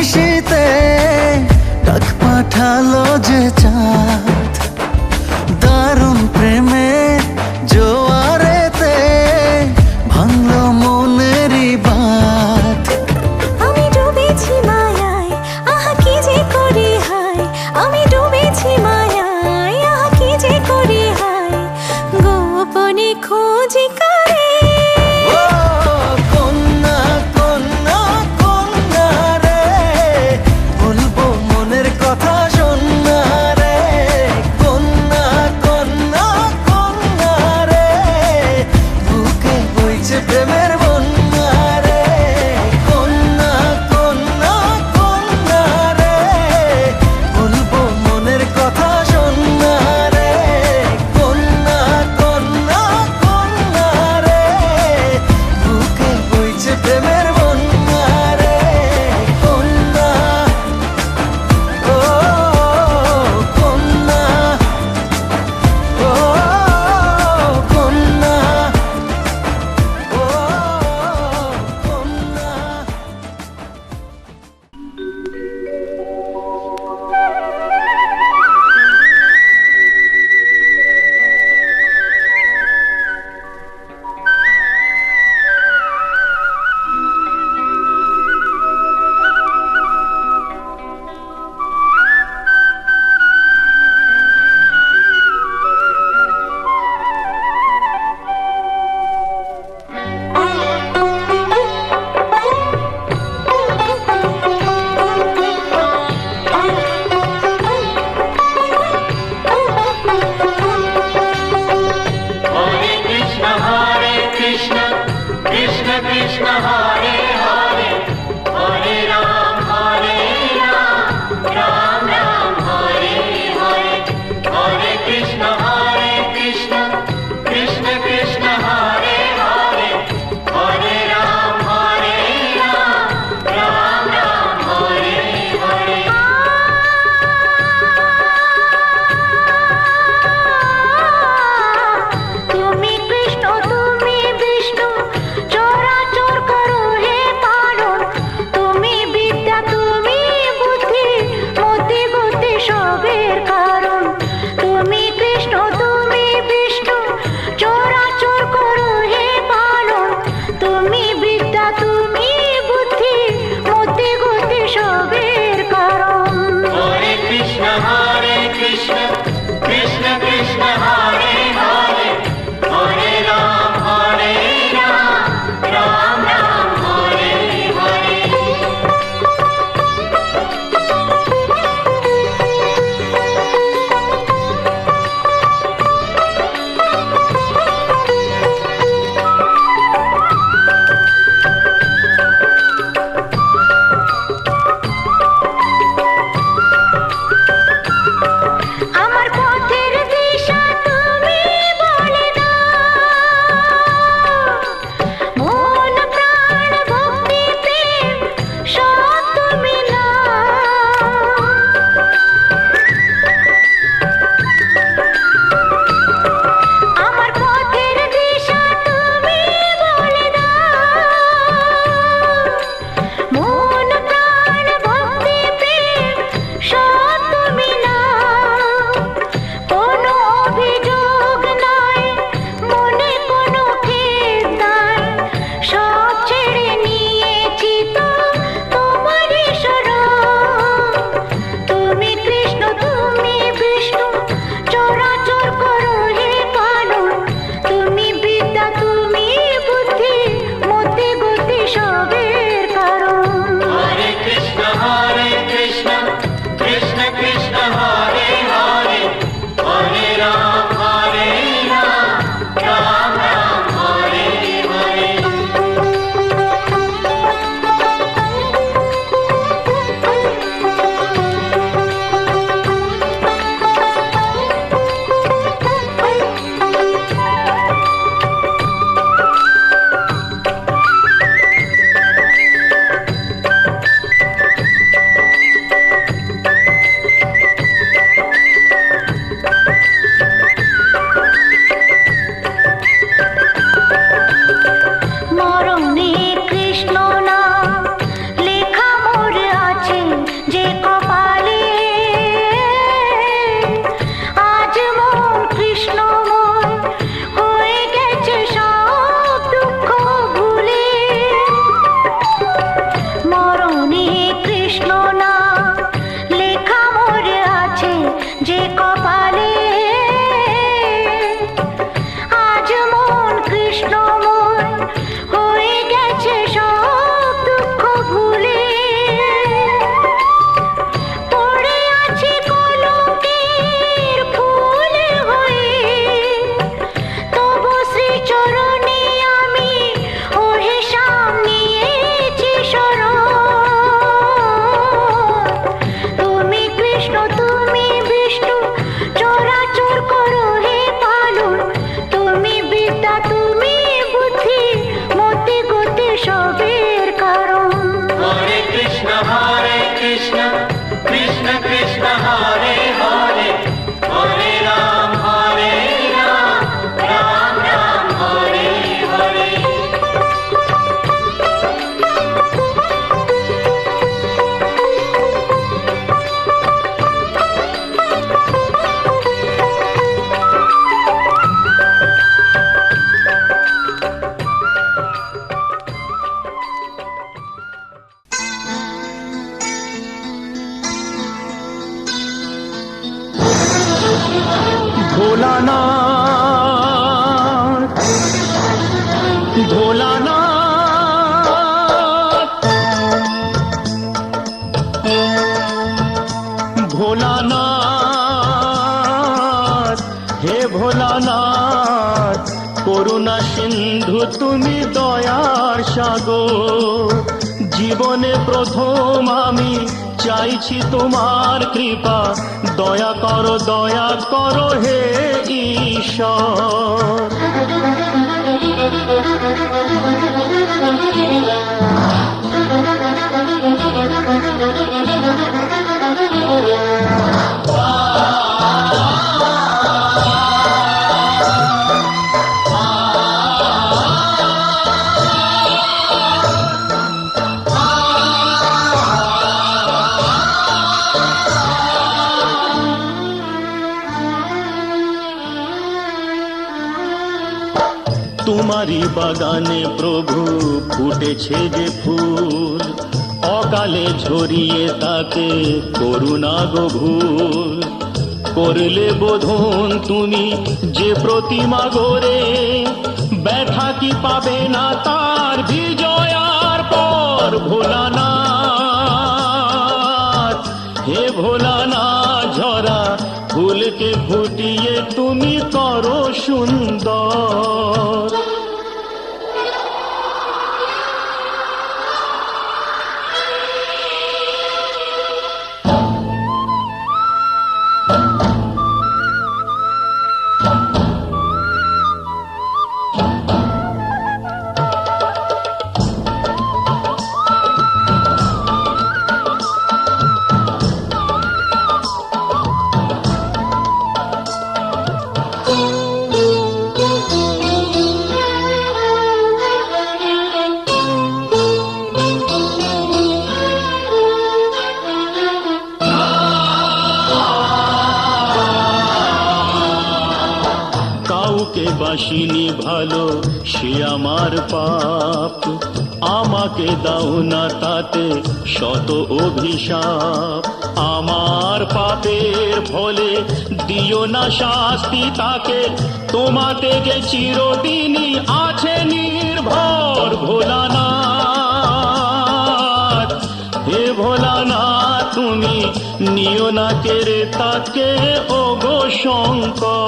নিশীতে ডাক পাঠালো যে চাঁদ, দারুণ প্রেমে জোয়ারেতে ভাঙলো মনেরই বাঁধ। আমি ডুবেছি মায়ায়, আহা কি যে করি হায়, আমি ডুবেছি মায়ায়, আহা কি যে করি হায়, গোপনে খোঁজি করে। ও কন্যা কন্যা কন্যা রে, বলবো মনের কথা শোন না রে। কন্যা কন্যা কন্যা যে কপালে আজ মন কৃষ্ণময় হয়ে গেছে সব দুঃখ ভুলে, পড়ে আছে কলঙ্কের ফুল হয়ে, তবু শ্রীচরণে আমি ওহে সামনেছি শরণ। তুমি কৃষ্ণ তুমি বিষ্ণু চরাচর করো হে পালন, তুমি বিদ্যা তুমি বুদ্ধি মতি গতি সবের কারণ। হরে কৃষ্ণ কৃষ্ণ কৃষ্ণ হরে হরে, হরে রাম রাম রাম হরে হরে। ভোলানাথ ভোলানাথ ভোলানাথ হে ভোলানাথ, করুণা সিন্ধু তুমি দয়ার সাগর। জীবনে প্রথম আমি চাইছি তোমার কৃপা, দয়া করো হে ঈশ্বর। তোমারি বাগানে প্রভু ফুটেছে যে ফুল, অকালে ঝরিয়ে তাকে করুণা গো ভুল। করলে বোধন তুমি যে প্রতিমা গড়ে, ব্যথা কি পাবে না তার বিজয়ার পর। ভোলানাথ হে ভোলানাথ, ঝরা ফুলকে ফুটিয়ে তুমি করো সুন্দর। কাউকে বাসিনি ভালো সে আমার পাপ, আমাকে দাও না তাতে শত অভিশাপ। আমার পাপের ফলে দিও না শাস্তি তাকে, তোমাতে যে চিরদিনই আছে নির্ভর। ভোলানাথ হে ভোলানাথ, তুমি নিও না কেড়ে তাকে ও গো শঙ্কর।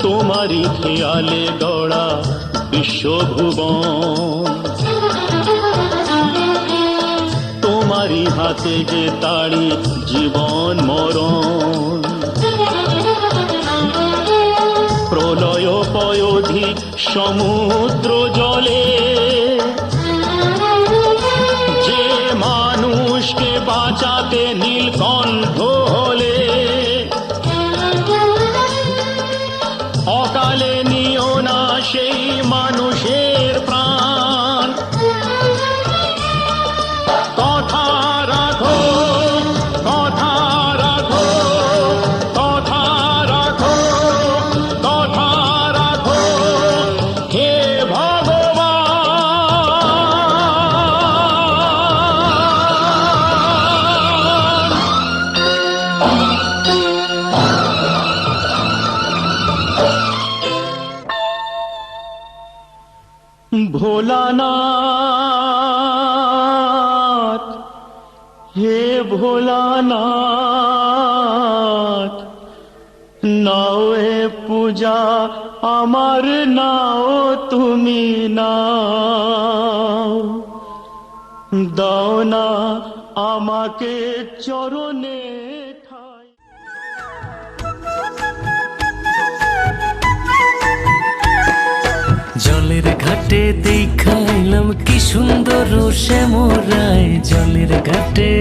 তোমারই খেয়ালে গড়া বিশ্বভুবন, তোমারই হাতে যে তাড়ি জীবন মরণ। প্রলয় পয়োধি সমুদ্র জলে যে মানুষকে বাঁচাতে নীলকণ্ঠ হলে, অকালে নিও না সেই মানুষের প্রাণ। কথা রাখো, কথা রাখো, কথা রাখো, কথা রাখো, হে ভগবান। ভোলানাথ, হে ভোলানাথ, নাও এ পূজা আমার, নাও তুমি নাও, দাও না আমাকে চরণে ঠাই। জলের ঘাটে দেখাইলাম কি সুন্দর শ্যামরায়, জলের ঘাটে,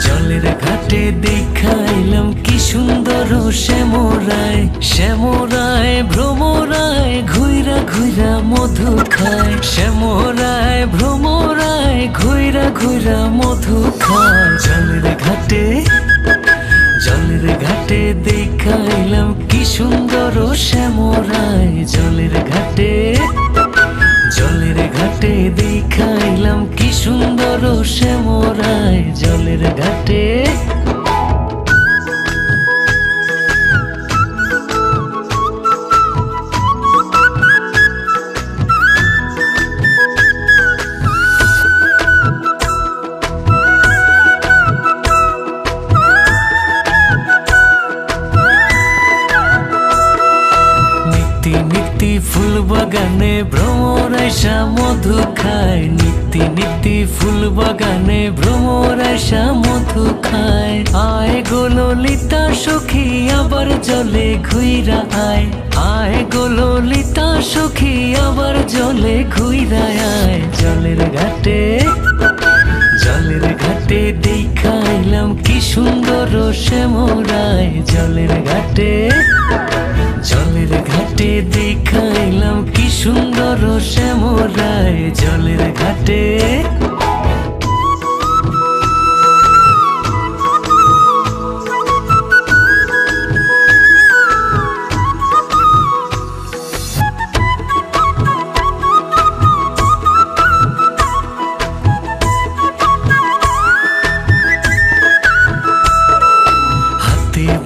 জলের ঘাটে দেখাইলাম কি সুন্দর শ্যামরায়। শ্যামরায় ভ্রমরায় ঘুইরা ঘুইরা মধু খায়, শ্যামরায় ভ্রমরায় ঘুইরা ঘুইরা মধু খায়। জলের ঘাটে, জলের ঘাটে দেখাইলাম কি সুন্দর শ্যামরায়, জলের ঘাটে, জলের ঘাটে দেখাইলাম কি সুন্দর শ্যামরায়, জলের ঘাটে। নিত্যি ফুল বাগানে ভ্রমর আইসা মধু খায়, নিত্যি নিত্যি ফুল বাগানে ভ্রমর আইসা মধু খায়। আয় গো ললিতা সখী আবার জলে ঘুইরা আয়, আয় গো ললিতা সখী আবার জলে ঘুইরা আয়। জলের ঘাটে, জলের ঘাটে দেখাইলাম কি সুন্দর শ্যামরায়, জলের ঘাটে, জলের ঘাটে দেখাইলাম কি সুন্দর শ্যামরায়, জলের ঘাটে।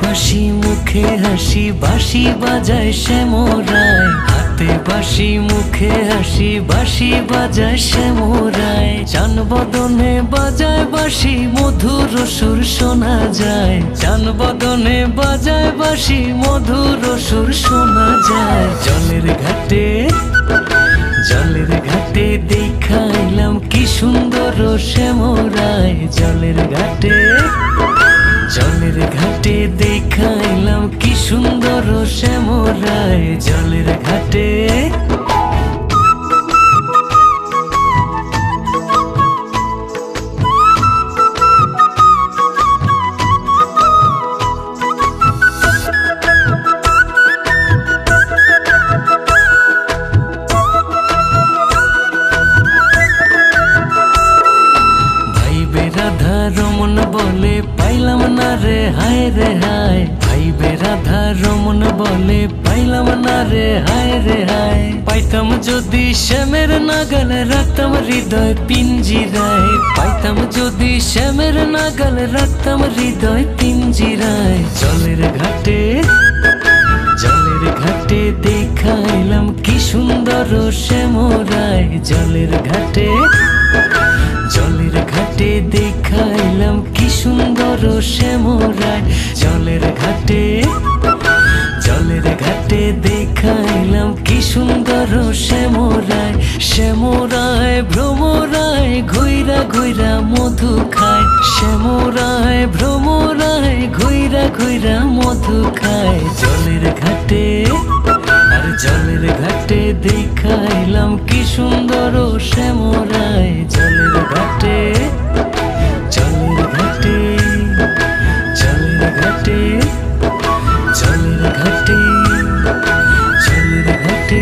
বাঁশি মুখে হাসি বাঁশি বাজায় শ্যামরায়, হাতে বাঁশি মুখে হাসি বাঁশি বাজায় শ্যামরায়। চান বদনে বাজায় বাঁশি মধুর সুর শোনা যায়, চান বদনে বাজায় বাঁশি মধুর সুর শোনা যায়। জলের ঘাটে, জলের ঘাটে দেখাইলাম কি সুন্দর শ্যামরায়, জলের ঘাটে, জলের ঘাটে দেখাইলাম কি সুন্দর শ্যামরায়, জলের ঘাটে। রাধা রমন বলে পাইলাম না রে হায় রে হায়, ভাইবে রাধা রমন বলে পাইলাম না রে হায় রে হায়। পাইতাম যদি শ্যামের নাগাল রাখতাম হৃদয় পিঞ্জিরায়, পাইতাম যদি শ্যামের নাগাল রাখতাম হৃদয় পিঞ্জিরায়। জলের ঘাটে, জলের ঘাটে দেখাইলাম কি সুন্দর শ্যামরায়, জলের ঘাটে, জলের ঘাটে দেখাইলাম কি সুন্দর শ্যামরায়, জলের ঘাটে, জলের ঘাটে। ঘাটে দেখাইলাম কি সুন্দর শ্যামরায়, শ্যামরায় ভ্রমরায় ঘুইরা ঘুইরা মধু খায়, শ্যামরায় ভ্রমরায় ঘুইরা ঘুইরা মধু খায়। জলের ঘাটে আর জলের ঘাটে দেখাইলাম কি সুন্দর শ্যামরায়, জলের ঘাটে জলের ঘাটে জলের ঘাটে জলের ঘাটে জলের ঘাটে।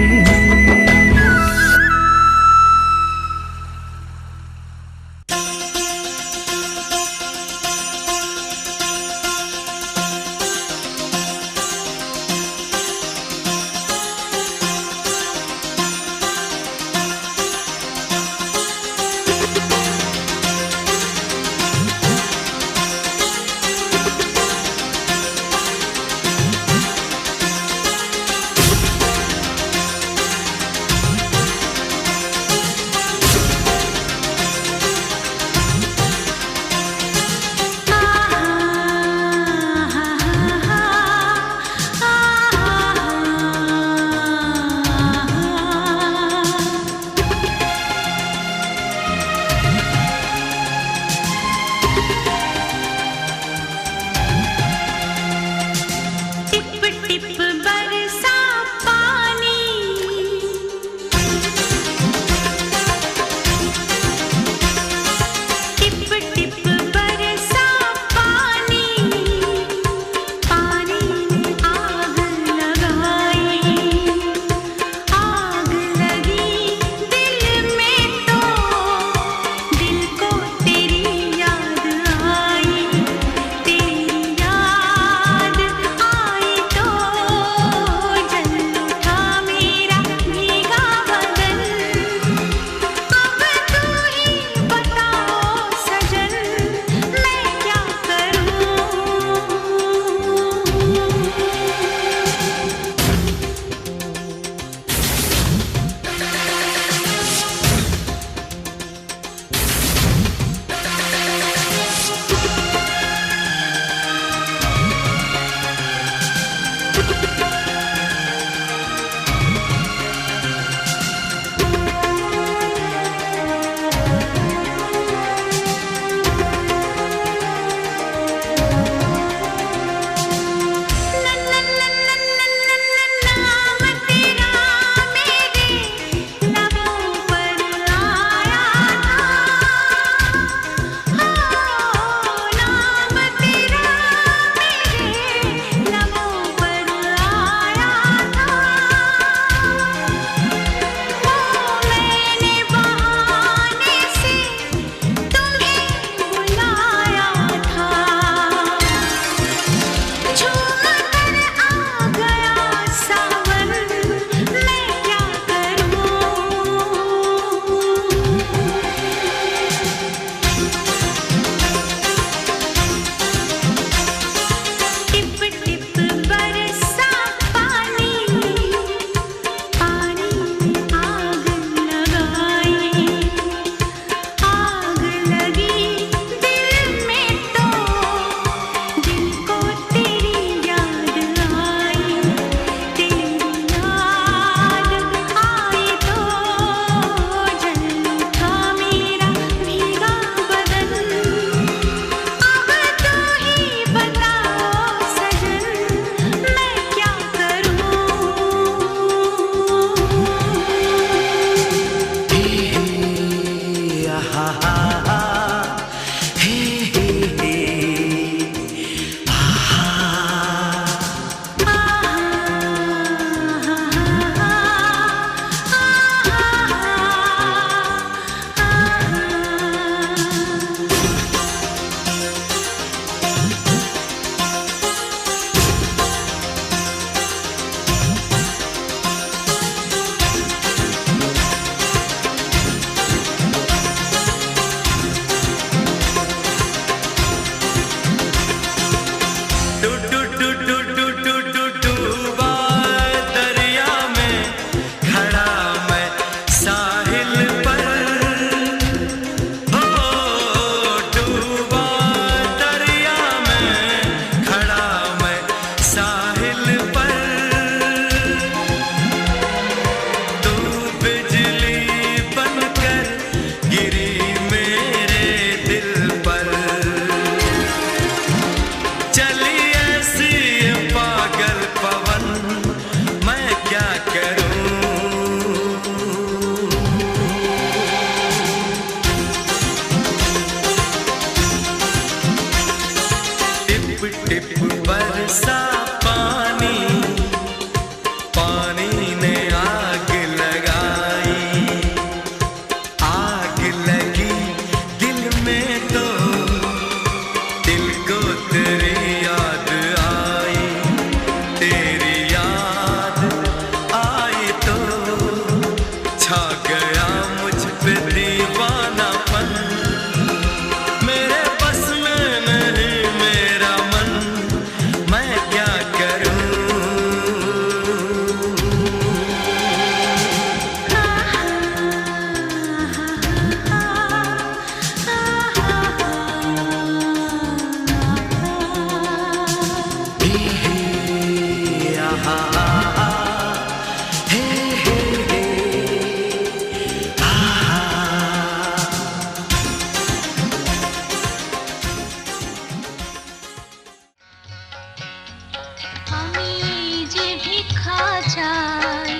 চাই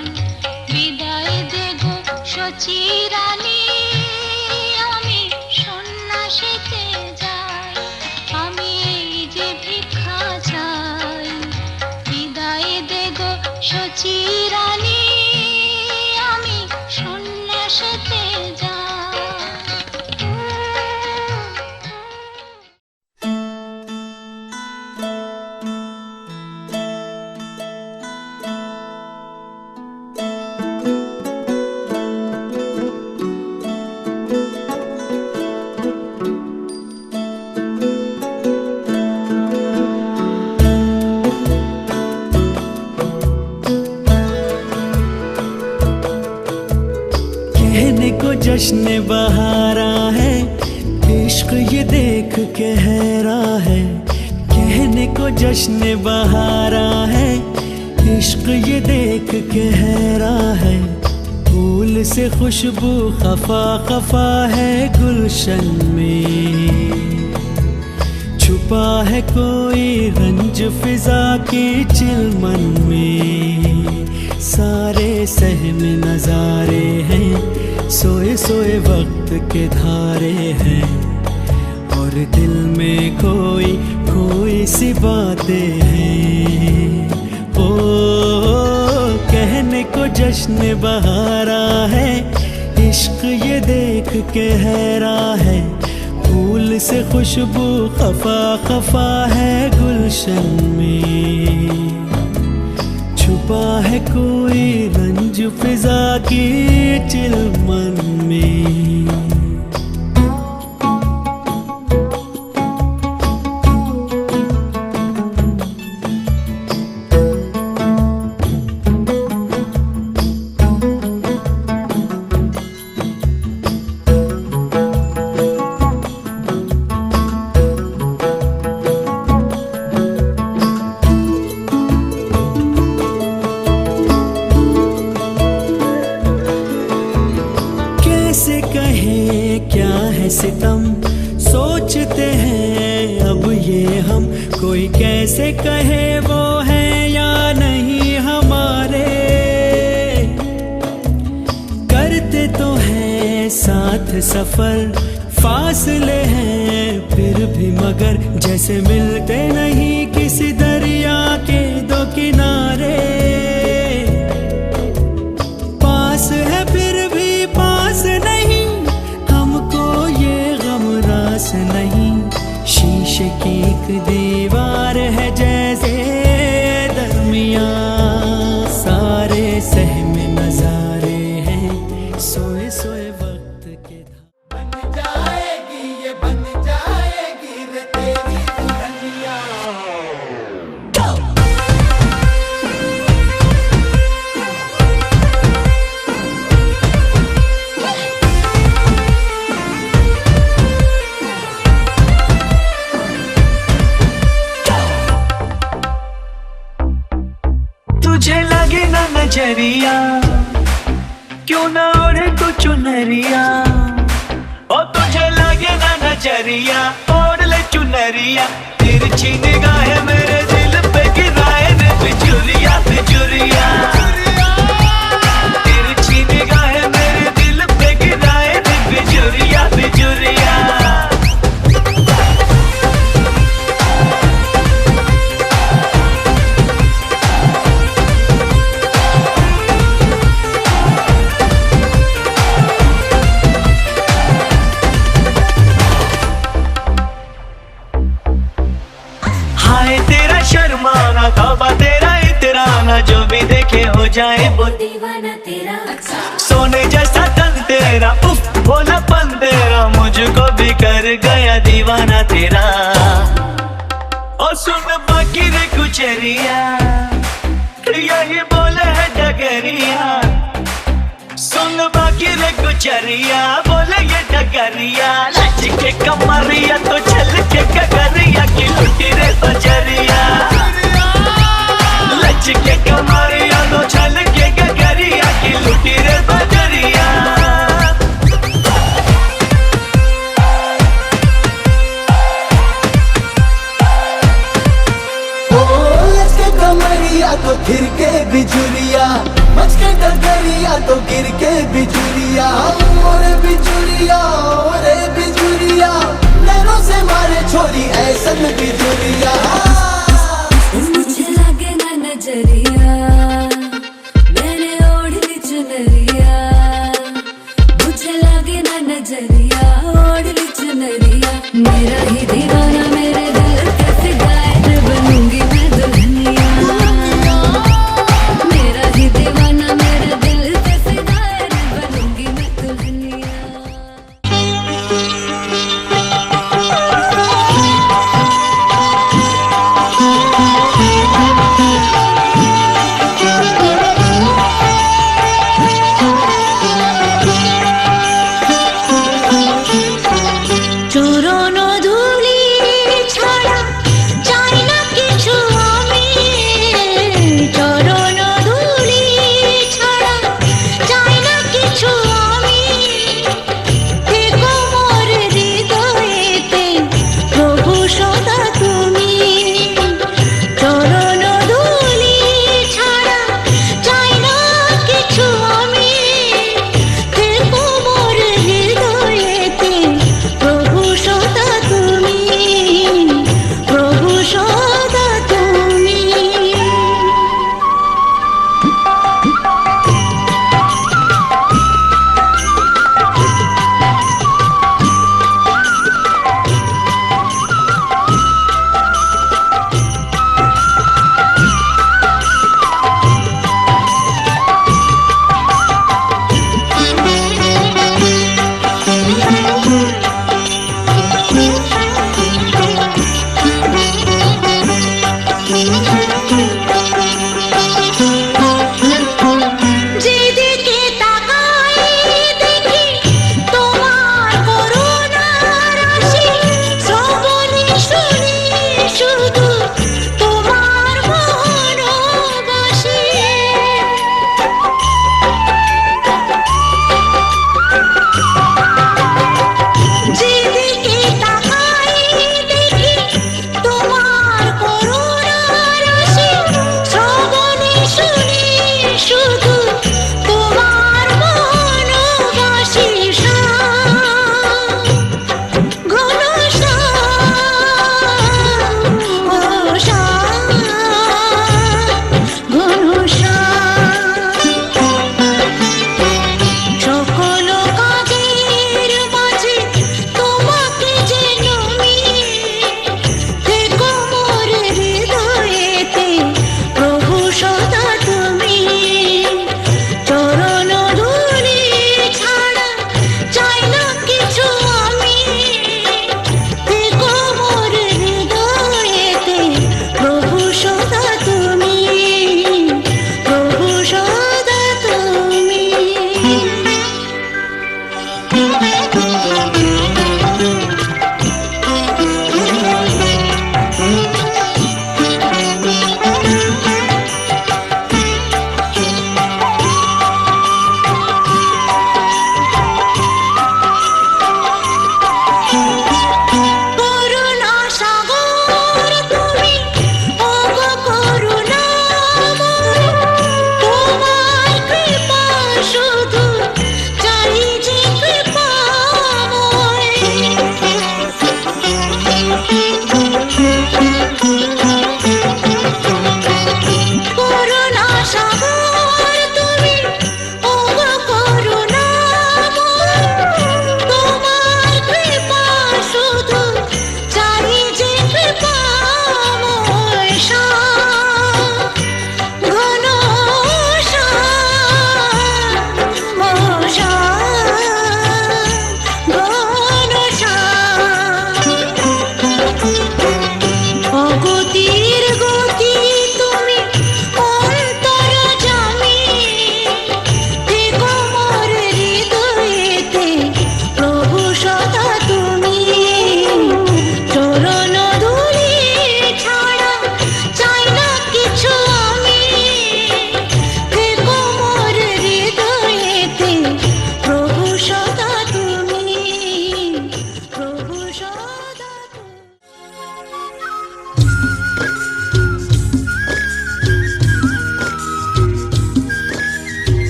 বিদায় দেগো সচিরানী আমি সন্ন্যাসীতে যাই আমি এই যে ভিক্ষা চাই বিদায় দেগো সচিরানী আমি সন্ন্যাসীতে যাই कहने को जश्न बहारा है इश्क ये देख के हैरा है कहने को जश्न बहारा है इश्क ये देख के हैरा है फूल से खुशबू खफा खफा है गुलशन में छुपा है कोई रंज फिजा की चिलमन में सारे सहम नजारे हैं सोए सोए वक्त के धारे हैं और दिल में कोई कोई सी बातें हैं ओ कहने को जश्न बहारा है इश्क ये देख के हैरा है फूल से खुशबू खफा खफा है गुलशन में छुपा है कोई रंज फिजा की चिलमन में सितम सोचते हैं अब ये हम कोई कैसे कहे वो है या नहीं हमारे करते तो हैं साथ सफर फासले हैं फिर भी मगर जैसे मिलते नहीं किसी दरिया के दो किनारे पास है फिर भी पास नहीं नहीं शीशे की एक दीवार है जैसे दरमियां सारे सहम नजारे हैं सोए सोए वक्त के बन जाएगी ये बन जाएगी रे तेरी दुल्हनिया तुझे लगे ना नजरिया क्यों ना ओढ़े तू चुनरिया ओ तुझे लगे ना नजरिया ओढ़ ले चुनरिया तिरछी निगाहें मेरे दिल पे गिराए रे बिजुरिया बिजुरिया तिरछी निगाहें मेरे दिल पे गिराए रे बिजुरिया बिजुरिया शर्माना तौबा तेरा इतराना जो भी देखे हो जाए वो दीवाना तेरा सोने जैसा तन तेरा उफ भोलापन तेरा मुझको भी कर गया दीवाना तेरा और सुन बाकी रे कुचरिया यही बोले है डगरिया सुन बाकी रे कुचरिया बोले ये डगरिया लच के कमरिया तो चल के कगरिया की लुटी रे बजरिया लच के कमरिया तो चल के कगरिया की लुटी रे बजरिया कमरिया तो फिर के बिजुरिया मच के डगरिया तो गिर के बिजुरिया ओरे बिजुरिया ओरे बिजुरिया नैनों से मारे छोरी ऐसन बिजुरिया मुझे लगे ना नजरिया मैंने ओढ़ ली चुनरिया मुझे लगे ना नजरिया ओढ़ ली चुनरिया मेरा ही दीवाना मेरे दिल के फिदाए बनूंगी मैं दुल्हनिया मेरा ही दीवाना मेरे दिल के फिदाए बनूंगी मैं दुल्हनिया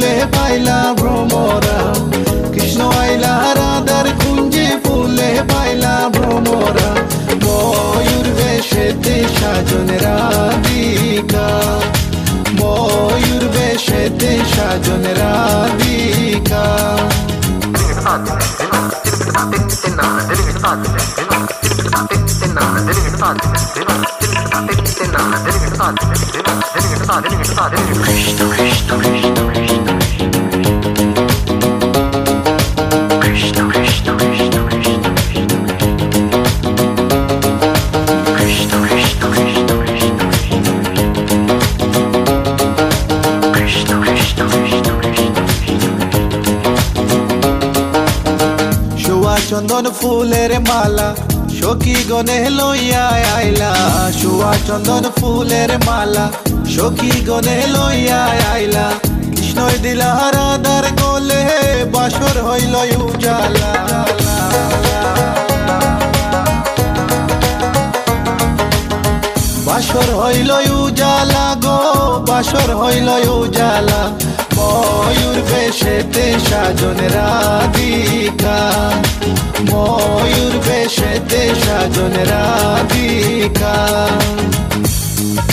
ফুলে পাইলা ভ্রমরা কৃষ্ণ আইলা রাধার কুঞ্জে ফুলে পাইলা ভ্রমরা ময়ূর বেশেতে সাজন রাধিকা ময়ূর বেশেতে সাজন রাধিকা চন্দন ফুলের মালা সখী গনে লইয়া আইলা শুয়া চন্দন ফুলের মালা সখী গনে লইয়া আইলা কৃষ্ণই দিলা রাধার গলে বাসর হইল উজালা বাসর হইল উজালা গো বাসর হইল উজালা ময়ূর বেশেতে সাজন রাধিকা ময়ূর বেশেতে সাজন Radhika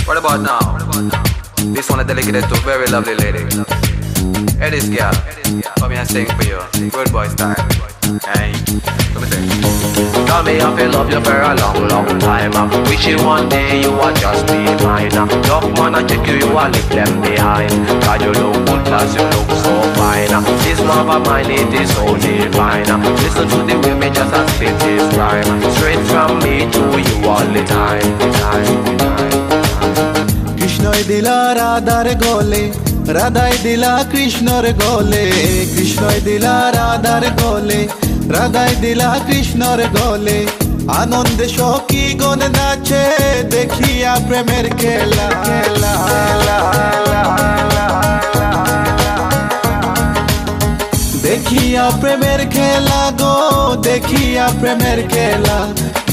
What about now? This one is dedicated to a very lovely lady. Hey, this girl, come here and sing for you. Good boy style. Hey, let me sing. Tell me I feel love you for a long, long time. Wishing one day you would just be mine. Love man, I take you, you will leave them behind. God, you look good, plus you look so fine. This love of mine, it is so divine. Listen to the way me just a spit this rhyme. Straight from me to you all the time. কৃষ্ণই দিলা রাধার গলে রাধাই দিলা কৃষ্ণর গলে কৃষ্ণই দিলা রাধার গলে রাধাই দিলা কৃষ্ণর গলে আনন্দে সখী গণ নাচে দেখিয়া প্রেমের খেলা খেলা দেখিয়া প্রেমের খেলা গো দেখিয়া প্রেমের খেলা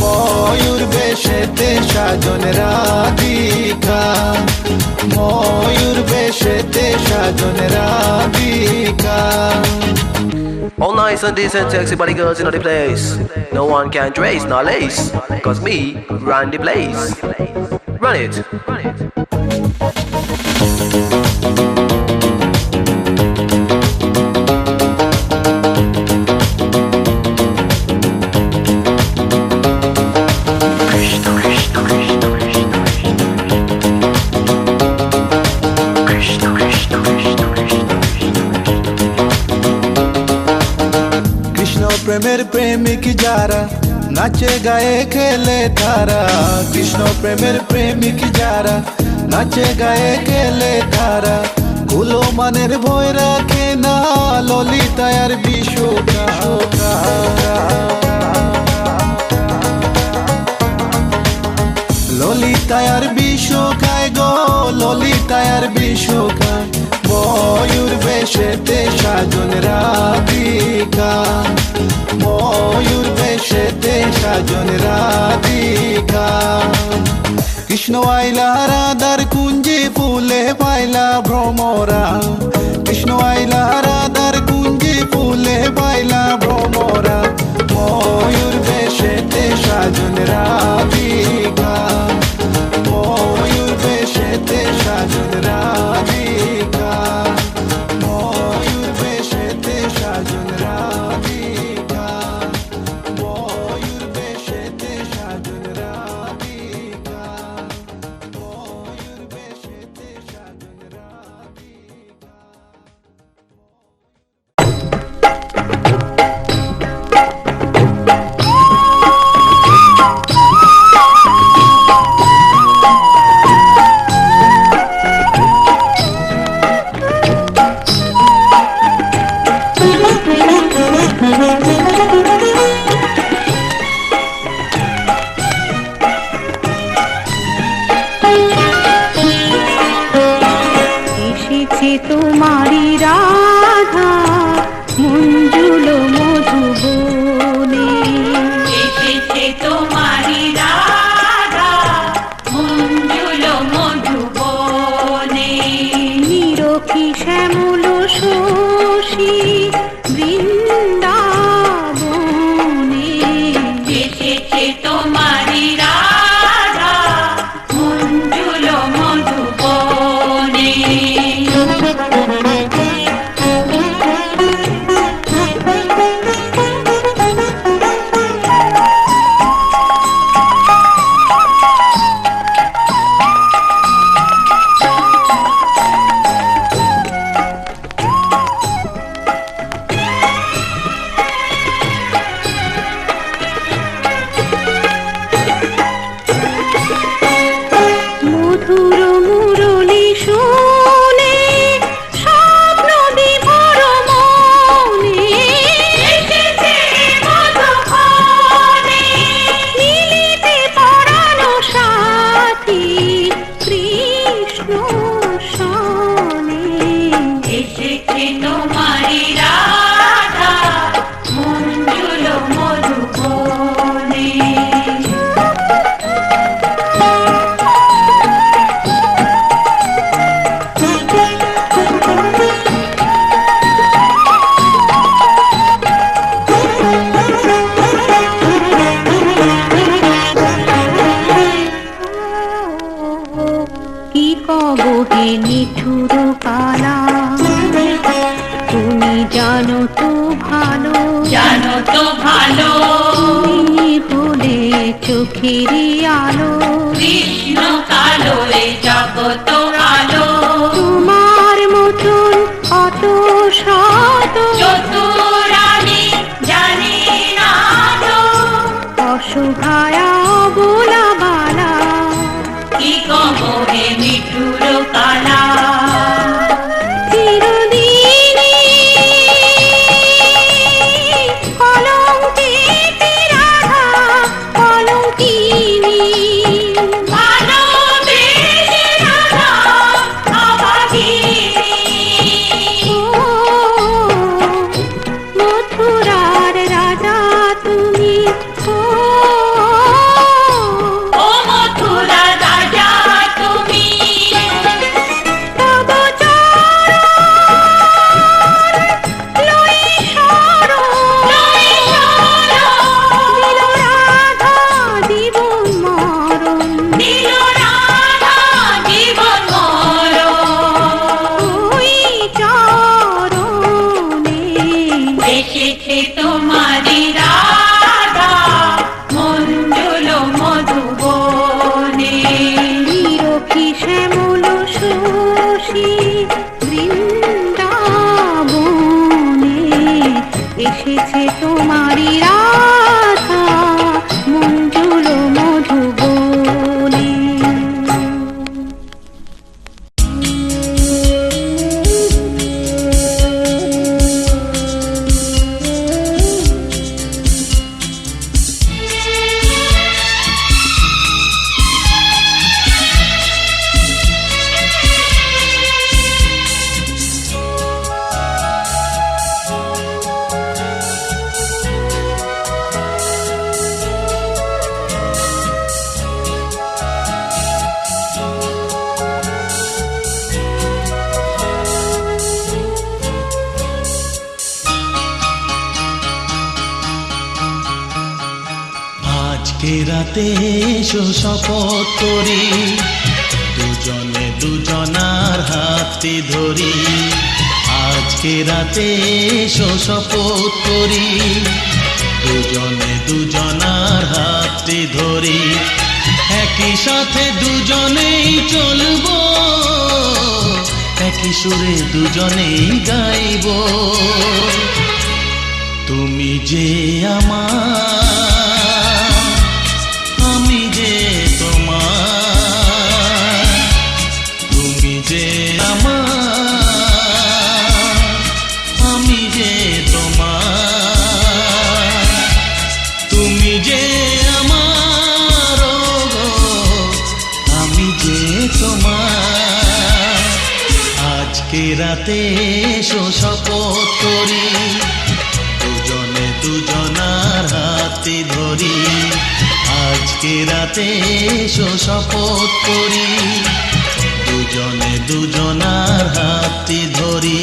ময়ূর বেশেতে সাজন রাধিকা ময়ূর বেশেতে সাজন Radhika All nice and decent, sexy body girls in the place. No one can trace nor lace. Cause me run the place. Run it. প্রেমের প্রেমিক যারা নাচে গায়ে খেলে তারা কৃষ্ণ প্রেমের প্রেমিক যারা নাচে গায়ে খেলে তারা কুলো মানের ভয় রাখে না ললিতায়ার বিশ্বকা ললিতায়ার বিশ্বকায় গো ললিতায়ার বিশ্বকায় ময়ূর বেশেতে সাজন রাধিকা ময়ূর বেশেতে সাজন রাধিকা কৃষ্ণ আইলা রাধার কুঞ্জে ফুলে পাইলা ভ্রমরা কৃষ্ণ আইলা রাধার কুঞ্জে ফুলে পাইলা ভ্রমরা ময়ূর বেশেতে সাজন রাধিকা ময়ূর বেশেতে সাজন রাধিকা ময়ূর বেশেতে সাজন রাধিকা ময়ূর বেশেতে সাজন রাধিকা ময়ূর বেশেতে সাজন রাধিকা এসেছে তোমারি রাধা মঞ্জুল মধুবনে। মধুর মুরলি শুনে স্বপ্ন বিভোর মনে এসেছে মধুবনে। মিলিতে পরানো সাথী কৃষ্ণ সনে। এসেছে তোমারি রাধা মঞ্জুল মধুবনে। কি কব হে নিঠুর কালা, তুমি জানো তো ভালো, জানো তো ভালো তুমি হলে চোখেরই আলো, কৃষ্ণ কালো এ জগত আলো। তোমার মতন অত শত চতুরানি জানি না তো অসহায় বোলা বালা। কি কব হে মিঠুর কালা। চিরদিনই কলঙ্কিতে রাধা কলঙ্কিনী। ভালোবেসে রাধা অভাগিনী। ও মথুরার রাজা তুমি, ও মথুরা রাজা তুমি। তব লই শরণ দিল রাধা জীবন মরণ। দিল রাধা জীবন মরণ। ওই চরণে এসেছে তোমারি রাধা মঞ্জুল মধুবনে। নিরখি শ্যামল শশী বৃন্দাবনে। এসেছে তোমারি রাধা মঞ্জুল মধুবনে। আজকে রাতে এসো শপথ করি, দুজনে দুজনার হাতে ধরি। আজকে রাতে এসো শপথ করি, দুজনে দুজনার হাতে ধরি। একই সাথে দুজনেই চলবো, একই সুরে দুজনেই গাইব। তুমি যে আমার, আমি যে তোমার। তুমি যে আমার, আমি যে তোমার। তুমি যে আমার, গো আমি যে তোমার। আজকে রাতে এসো শপথ করি, দুজনে দুজনার হাতে ধরি। আজকে রাতে এসো শপথ করি, দুজনে দুজনার হাতে ধরি।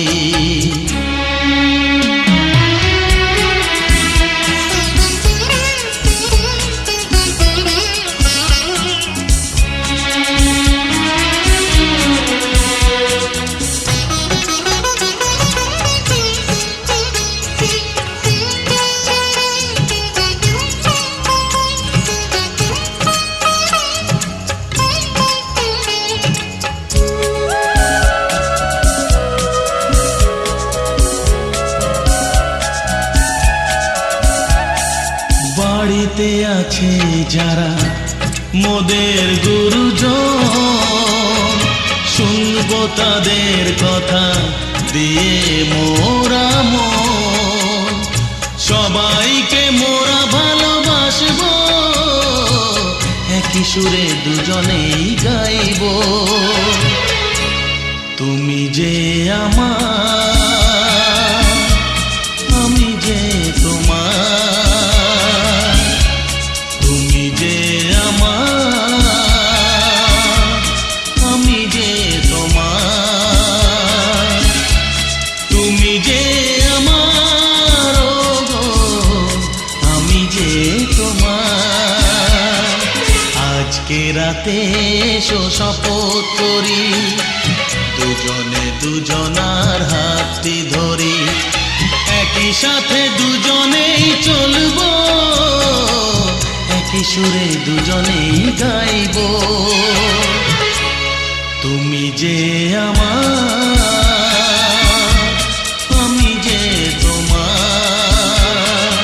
বাড়িতে আছে যারা মোদের গুরুজন, শুনবো তাদের কথা দিয়ে মোরা মন। সবাইকে মোরা ভালোবাসবো, একই সুরে দুজনেই গাইব। তুমি যে আমার, আমি যে তোমার। তুমি যে আমার, আমি যে তোমার। তুমি যে আমার, গো আমি যে তোমার। আজকে রাতে এসো শপথ করি, দুজনে দুজনার হাতটি ধরি, একই সাথে দুজনেই চলবো, একই সুরে দুজনেই গাইব। তুমি যে আমার, আমি যে তোমার।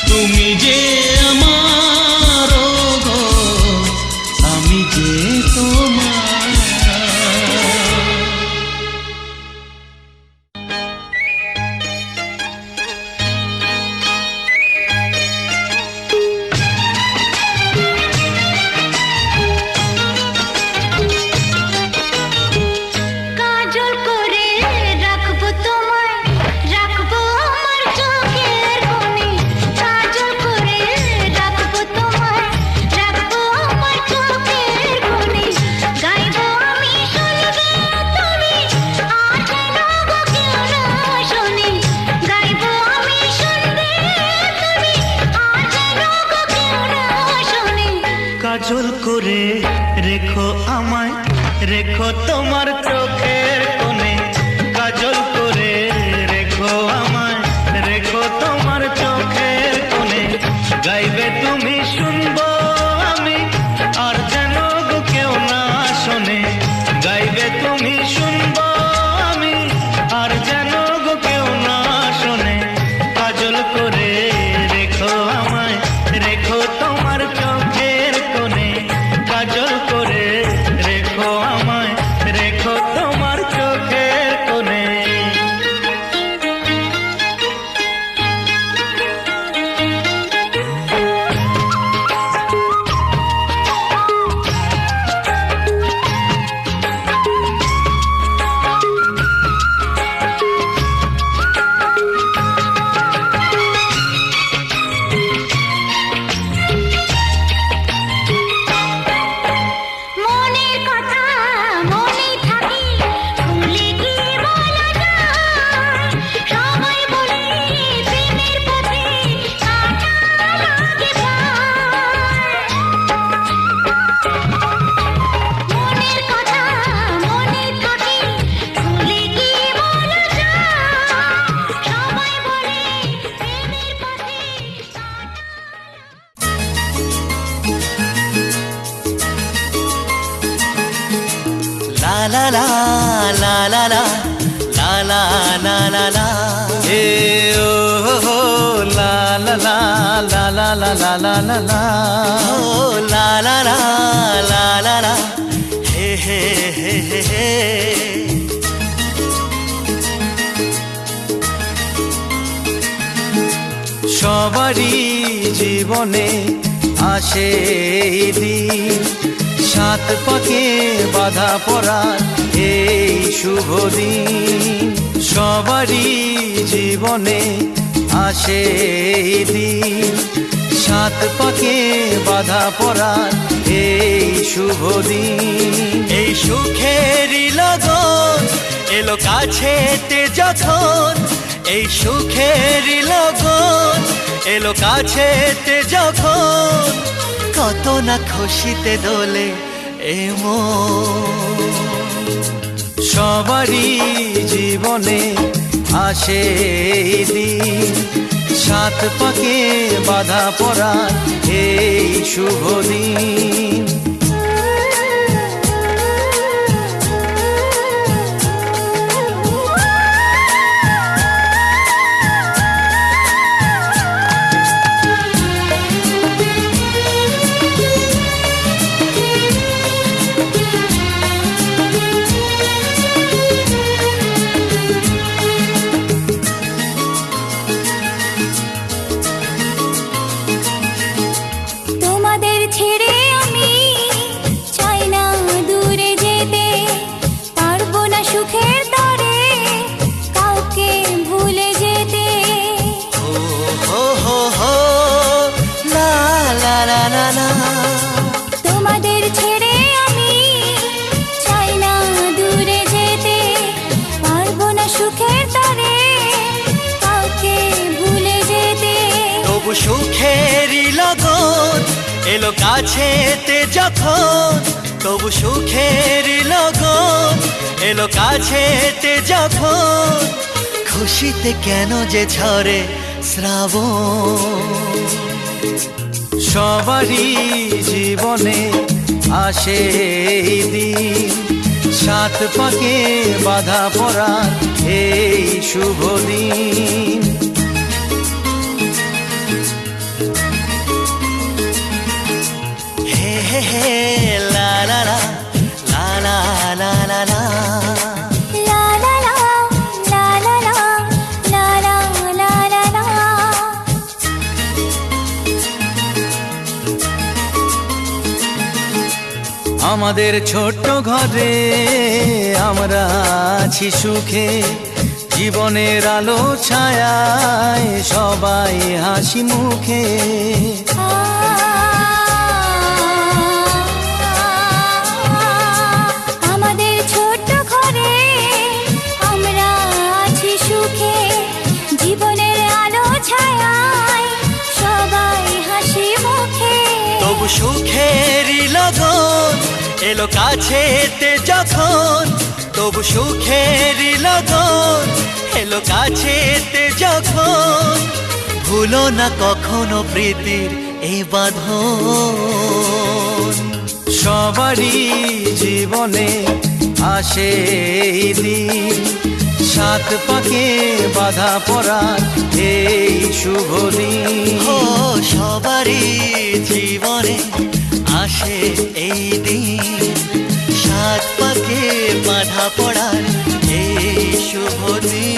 তুমি যে আমার, গো আমি যে তোমার। কাজল করে রাখবো তোমায়, রাখবো আমার চোখের কোণে। কাজল করে রাখবো তোমায়, রাখবো আমার চোখের কোণে। গাইবো আমি শুনবে তুমি, আর যেন গো কেউ না শোনে। গাইবো আমি শুনবে তুমি, আর যেন গো কেউ না শোনে। কাজল করে রেখো আমায়, রেখো তোমার চোখের কোণে। কাজল করে রেখো আমায়, রেখো তোমার চোখের কোণে। গাইবে তুমি শুনবো আমি, আর যেন গো কেউ না শোনে। গাইবে তুমি শুনবো আমি, আর যেন গো কেউ না শোনে। কাজল করে রেখো আমায়, রেখো তোমার চোখের কোণে। কাজল করে রেখো আমায়, রেখো তোমার চোখের কোণে। মনের কথা মনেই থাকি, খুলে কি বলা যায়? সবাই বলে প্রেমের পথে কাঁটা লাগে পায়। মনের কথা মনেই থাকি, খুলে কি বলা যায়? সবাই বলে প্রেমের পথে লা লা লা লা লা লা লা লা লা লা লা, হে ও হো লা লা লা লা লা লা লা লা লা লা, ও লা লা লা লা লা লা, হে হে হে হে হে। সবারই জীবনে আসে এই দিন, সাত পাকে বাধা পড়ার এই শুভ দিন। সবারই জীবনে আসে এই দিন, সাত পাকে বাধা পড়ার এই শুভ দিন। এই সুখেরই লগন এলো কাছেতে যখন, এই সুখেরই লগন এলো কাছেতে যখন, কত না খুশিতে দোলে এ মন। সবারই জীবনে আসে এই দিন, সাত পাকে বাধা পড়ার এই শুভ দিন। লা লা লা। তোমাদের ছেড়ে আমি চাই না দূরে যেতে, পারবো না সুখের তরে কাউকে ভুলে যেতে। তবু সুখেরই লগন এলো কাছেতে যখন, তবু সুখেরই লগন এলো কাছেতে যখন, খুশিতে কেন যে ঝরে শ্রাবণ। সবারই জীবনে আসে এই দিন, সাত পাকে বাধা পড়া এই শুভ দিন। হে হে হে লা লা লা লা লা লা লা লা। লা লা লা, লা লা লা, লা লা লা লা লা। আমাদের ছোট্ট ঘরে আমরা আছি সুখে, জীবনের আলো ছায়ায় সবাই হাসি মুখে। আমাদের ছোট্ট ঘরে আমরা আছি সুখে, জীবনের আলো ছায়ায় সবাই হাসি মুখে। তবু সুখেরই লগন এলো কাছেতে যখন, তবু সুখেরই লগন এলো কাছেতে যখন, ভুলো না কখনো প্রীতির এই বাঁধন। সবারই জীবনে আসে এই দিন, সাত পাকে বাধা পড়া এই শুভ দিন। ও সবারই জীবনে আসে এই দিন, সাত পাকে বাধা পড়ার এই শুভ দিন।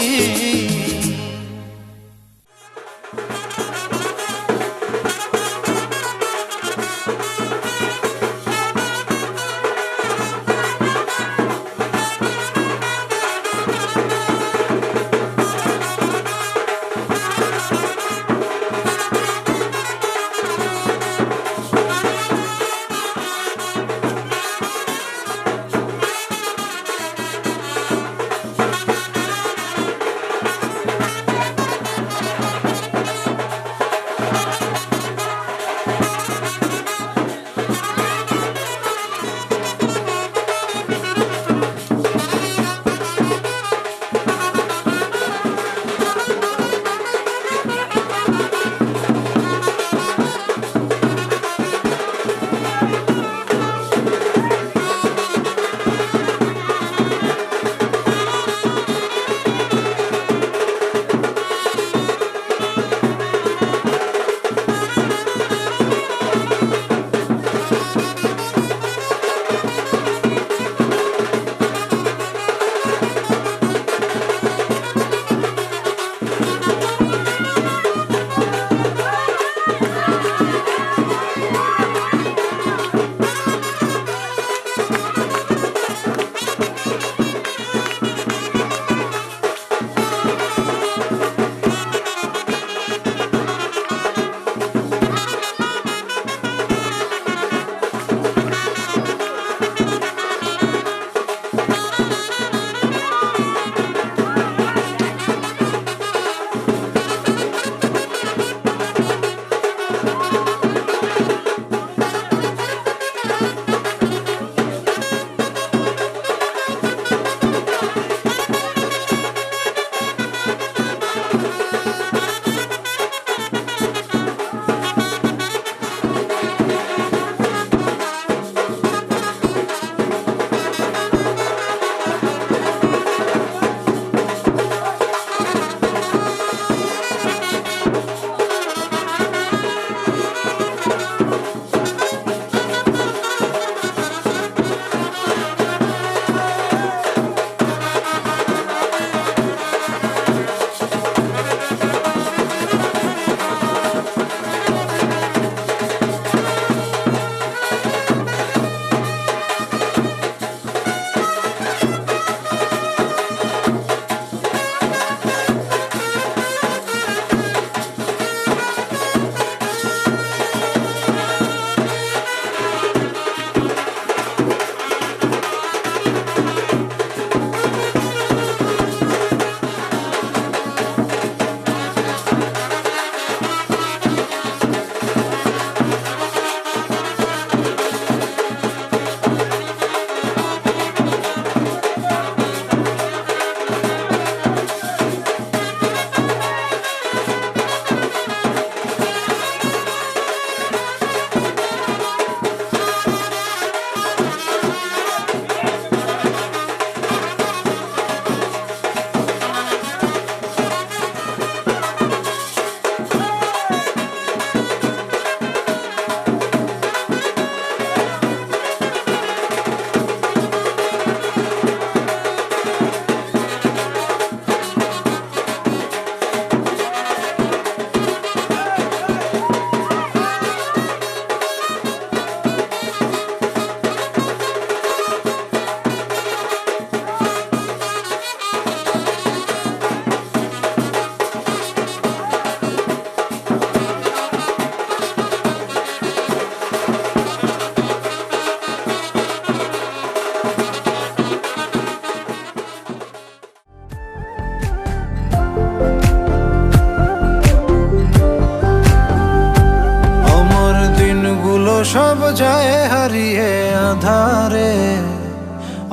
সব যায় হারিয়ে আধারে,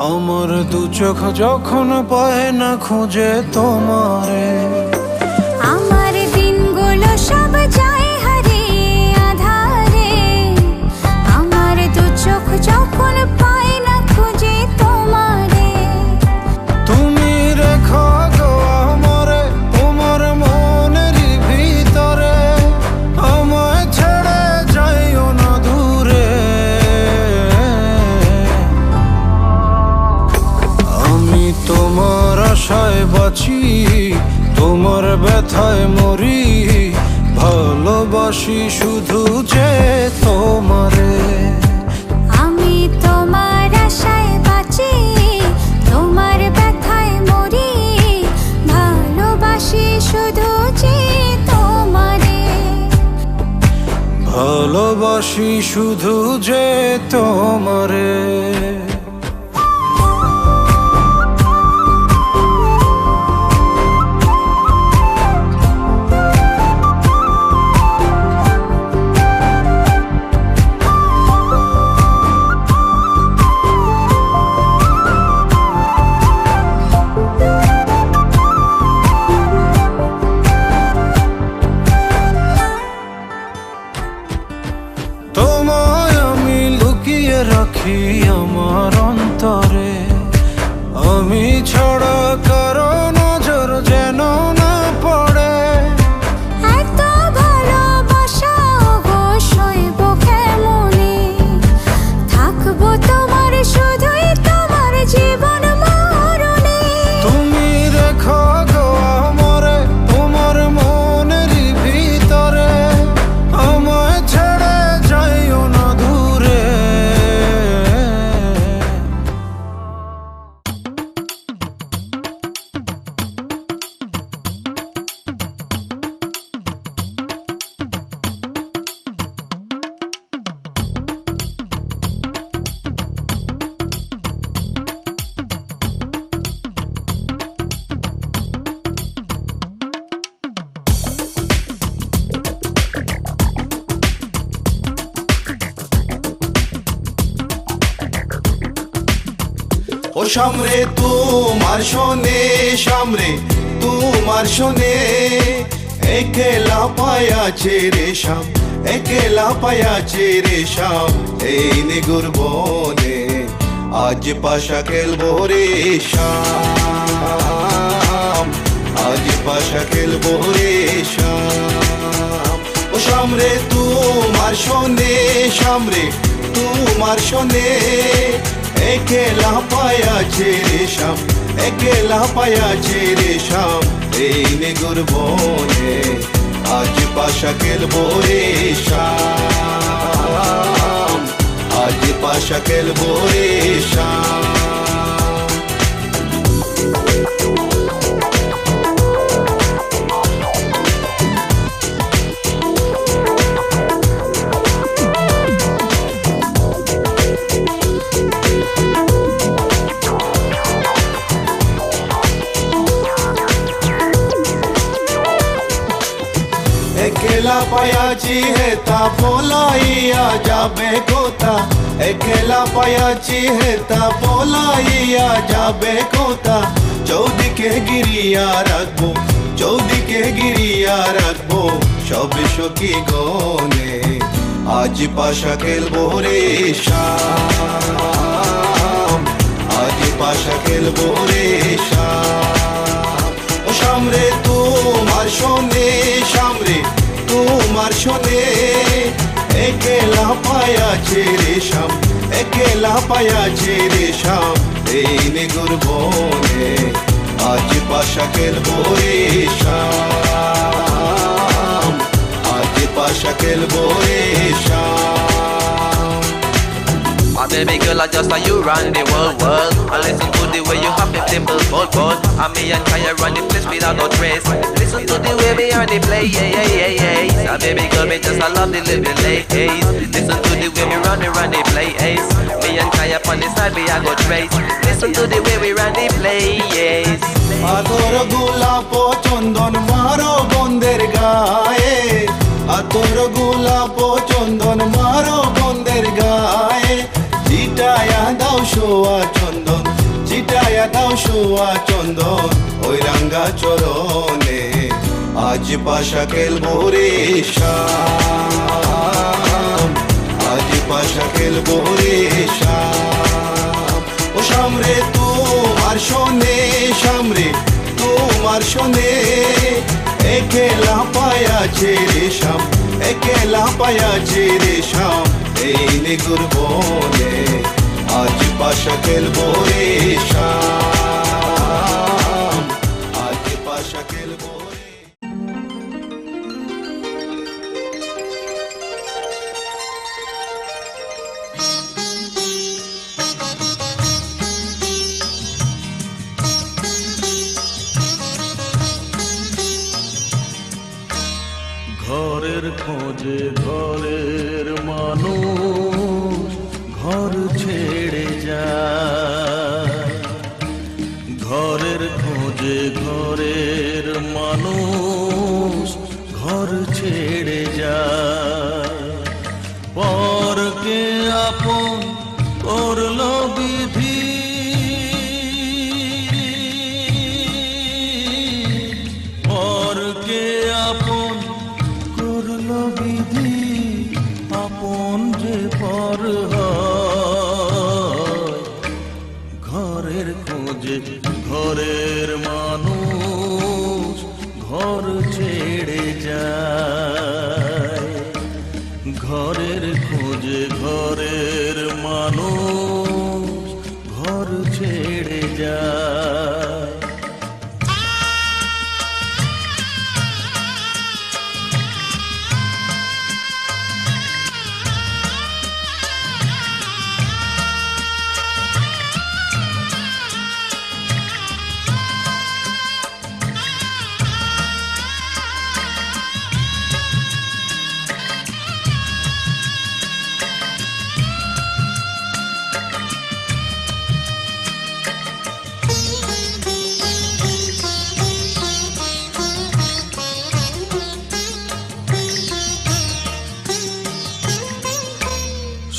আমার দু চোখ যখন পায় না খুঁজে তোমারে। আমার দিনগুলো সব যায় হারিয়ে আধারে, আমার দু চোখ যখন পায় না খুঁজে তোমারে। তুমি রেখো গো আমারে তোমার মনের ভিতরে, আমায় ছেড়ে যাইও না দূরে। আমি তোমার আশায় বাঁচি, তোমার ব্যথায় মরি, ভালোবাসি শুধু যে তোমারে। আমি তোমার আশায় বাঁচি, তোমার ব্যথায় মরি, ভালোবাসি শুধু যে তোমারে। ভালোবাসি শুধু যে তোমারে। তোমায় আমি লুকিয়ে রাখি আমার অন্তরে, আমি ছাড়া কারো নজর যেন না পড়ে। এত ভালোবাসা অবশ্যই বুকে মনে, থাকবো তোমার শুধুই তোমার জীবন মরণে। তুমি রেখো গো আমারে তোমার মনের ভিতরে, আমায় ছেড়ে যাইও না দূরে। ও সামরে তোমার শোনে, সামরে তোমার শোনে, একেলা পায়াছে রে শাম, একেলা পায়াছে রে শাম, এই নিগুর বনে আজ পাশা খেলবো রে শাম, আজ পাশা খেলবো রে শাম। ও সামরে তোমার শোনে, সামরে তোমার শোনে, একেলা পায়াছে রে শাম, একেলা পায়াছে রে শাম, এই নিগুর বনে আজ পাশা খেলবো রে শাম, আজ পাশা খেলবো রে শাম। একেলা পায়াছি হেতা পলাইয়া যাবে কোথা, একেলা পায়াছি হেতা পলাইয়া যাবে কোথা, চৌদিকে গিরিয়া রাখবো, চৌদিকে গিরিয়া রাখবো, সব সখী গনে আজ পাশা খেলবো রে শাম, আজ পাশা খেলবো রে শাম। ও সামরে তোমার শোনে, সামরে তোমার শোনে, একেলা পায়াছে রে শাম, একেলা পায়াছে রে শাম, এই নিগুর বনে আজ পাশা খেলবো রে শাম, আজ পাশা খেলবো রে শাম। My baby girl, I just saw you run the world. I listen to the way you hop it, dimple, bolt. And me and Kaya run the place without no trace. Listen to the way we on the play, yeah, yeah, yeah, yeah. My baby girl, me just I love the living late. Listen to the way we run the play, ace. Me and Kaya on the side, we I go trace. Listen to the way we run the play, yes. আতর গোলাপ চন্দন মারো বন্দের গায়ে, আতর গোলাপ চন্দন মারো বন্দের সোয়া চন্দন ছিটায়া দাও সোয়া চন্দন ওই রাঙ্গা চরণে আজ পাশা খেলবো রে শাম আজ পাশা খেলবো রে শাম ও শাম রে তোমার শোনে শাম রে তোমার শোনে একেলা পায়াছে রে শাম একেলা পায়াছে রে শাম এই নিগুর বনে আজ পাশা খেলবো রে শাম আজ পাশা খেলবো রে ঘরের খোঁজে ঘরের মানুষ ঘর ছেড়ে যায় ঘরের খোঁজে ঘরের মানুষ ঘর ছেড়ে যায় পরকে আপন করলো বিধি পরকে আপন করলো বিধি আপন যে পর হয় ঘরের খোঁজে ঘরের মানুষ ঘর ছেড়ে যায় ঘরের খোঁজে ঘরের মানুষ ঘর ছেড়ে যায়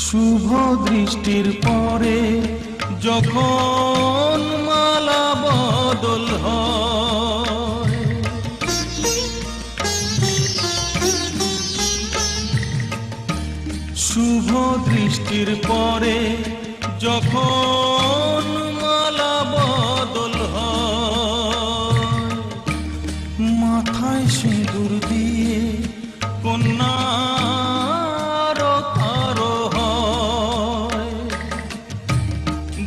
শুভ দৃষ্টির পরে যখন মালা বদল হয় শুভ দৃষ্টির পরে যখন মালা বদল হয় মাথায় সিঁদুর দিয়ে কন্যা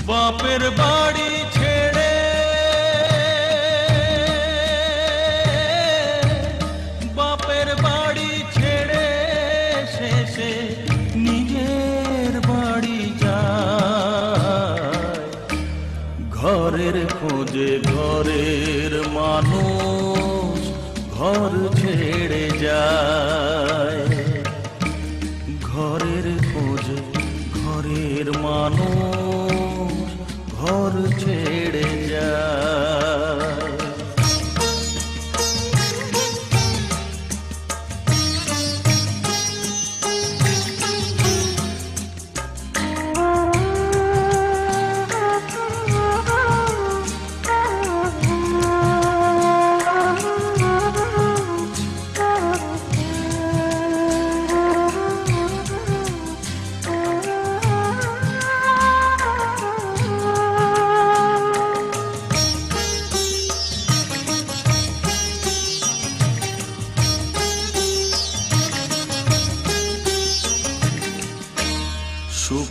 বাপের বাড়ি ছেড়ে বাপের বাড়ি ছেড়ে শেষে নিজের বাড়ি যায় ঘরের খোঁজে ঘরের মানুষ ঘর ছেড়ে যায় ঘরের খোঁজে ঘরের মানুষ ঘর ছেড়ে যায়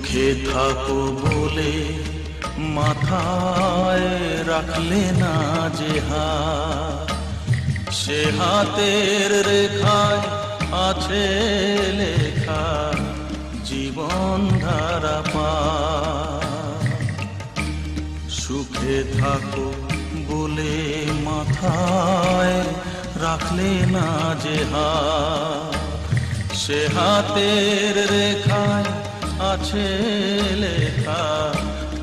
সুখে থাকো বলে মাথায় রাখলে না যে হাত সে হাতের রেখায় আছে লেখা জীবন ধারা পা সুখে থাকো বলে মাথায় রাখলে না যে হাত সে হাতের রেখায় আছে লেখা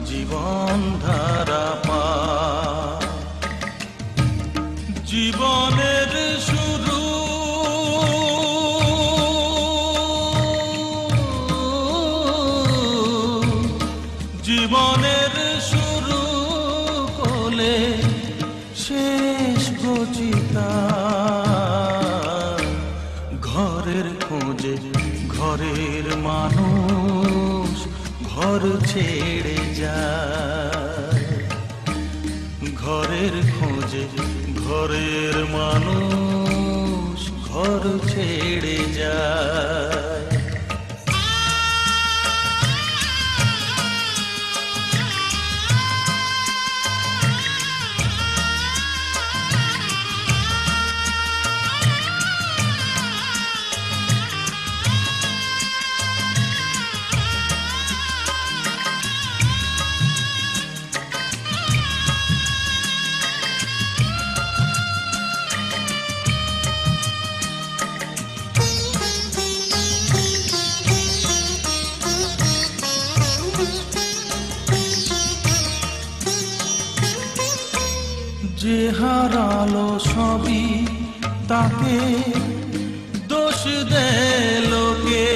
জীবন ধারা পা জীবনের শুরু জীবনের ঘরের মানুষ ঘর ছেড়ে যায়, ঘরের খোঁজে ঘরের মানুষ ঘর ছেড়ে যায়। যে হারালো সবই তাকে দোষ দেয় লোকে,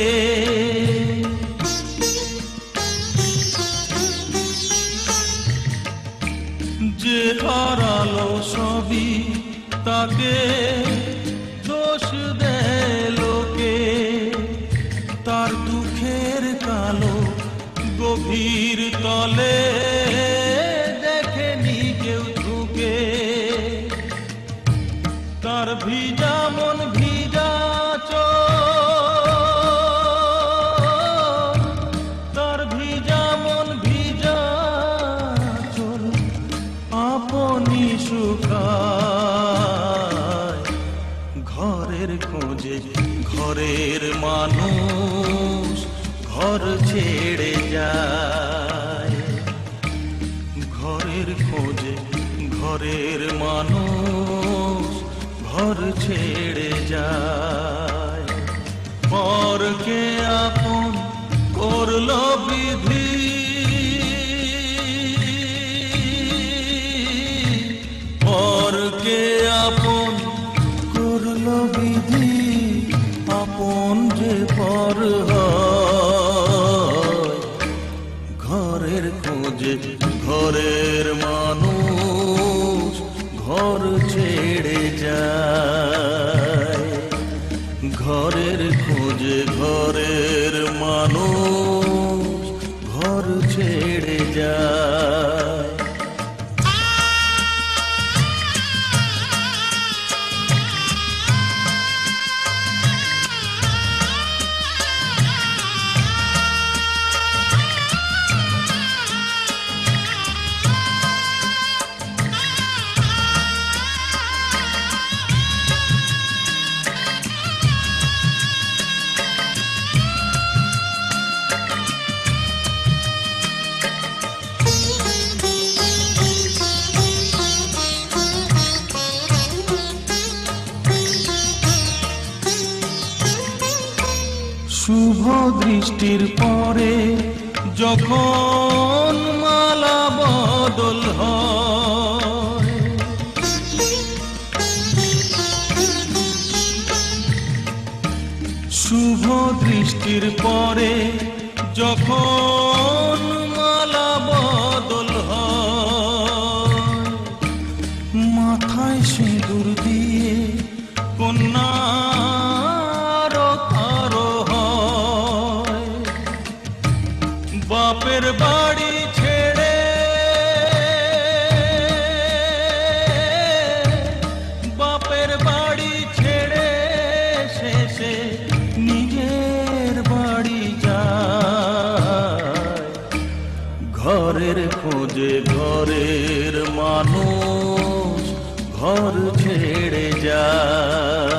যে হারালো সবই তাকে দোষ দেয় লোকে, তার দুঃখের কালো গভীর তলে দেখেনি কেউ ঝুঁকে, তার ভিজা মন ভিজা চোখ, তার ভিজা মন ভিজা চোখ আপনি শুকায়। ঘরের খোঁজে ঘরের মানুষ ঘর ছেড়ে যায়, ঘরের খোঁজে ঘরের মানুষ ঘর ছেড়ে যায়। পরকে আপন করলো বিধি, পরকে আপন করলো বিধি, আপন যে পর হয়। ঘরের খোঁজে ঘরের মানুষ ঘর ছেড়ে যায়, ঘরের খোঁজে ঘরের মানুষ ঘর ছেড়ে যায়। শুভ দৃষ্টির পরে যখন মালা বদল হয়, শুভ দৃষ্টির পরে যখন মালা বদল হয়, মাথায় সিঁদুর দিয়ে কন্যা বাপের বাড়ি ছেড়ে, বাপের বাড়ি ছেড়ে শেষে নিজের বাড়ি যায়। ঘরের খোঁজে ঘরের মানুষ ঘর ছেড়ে যায়,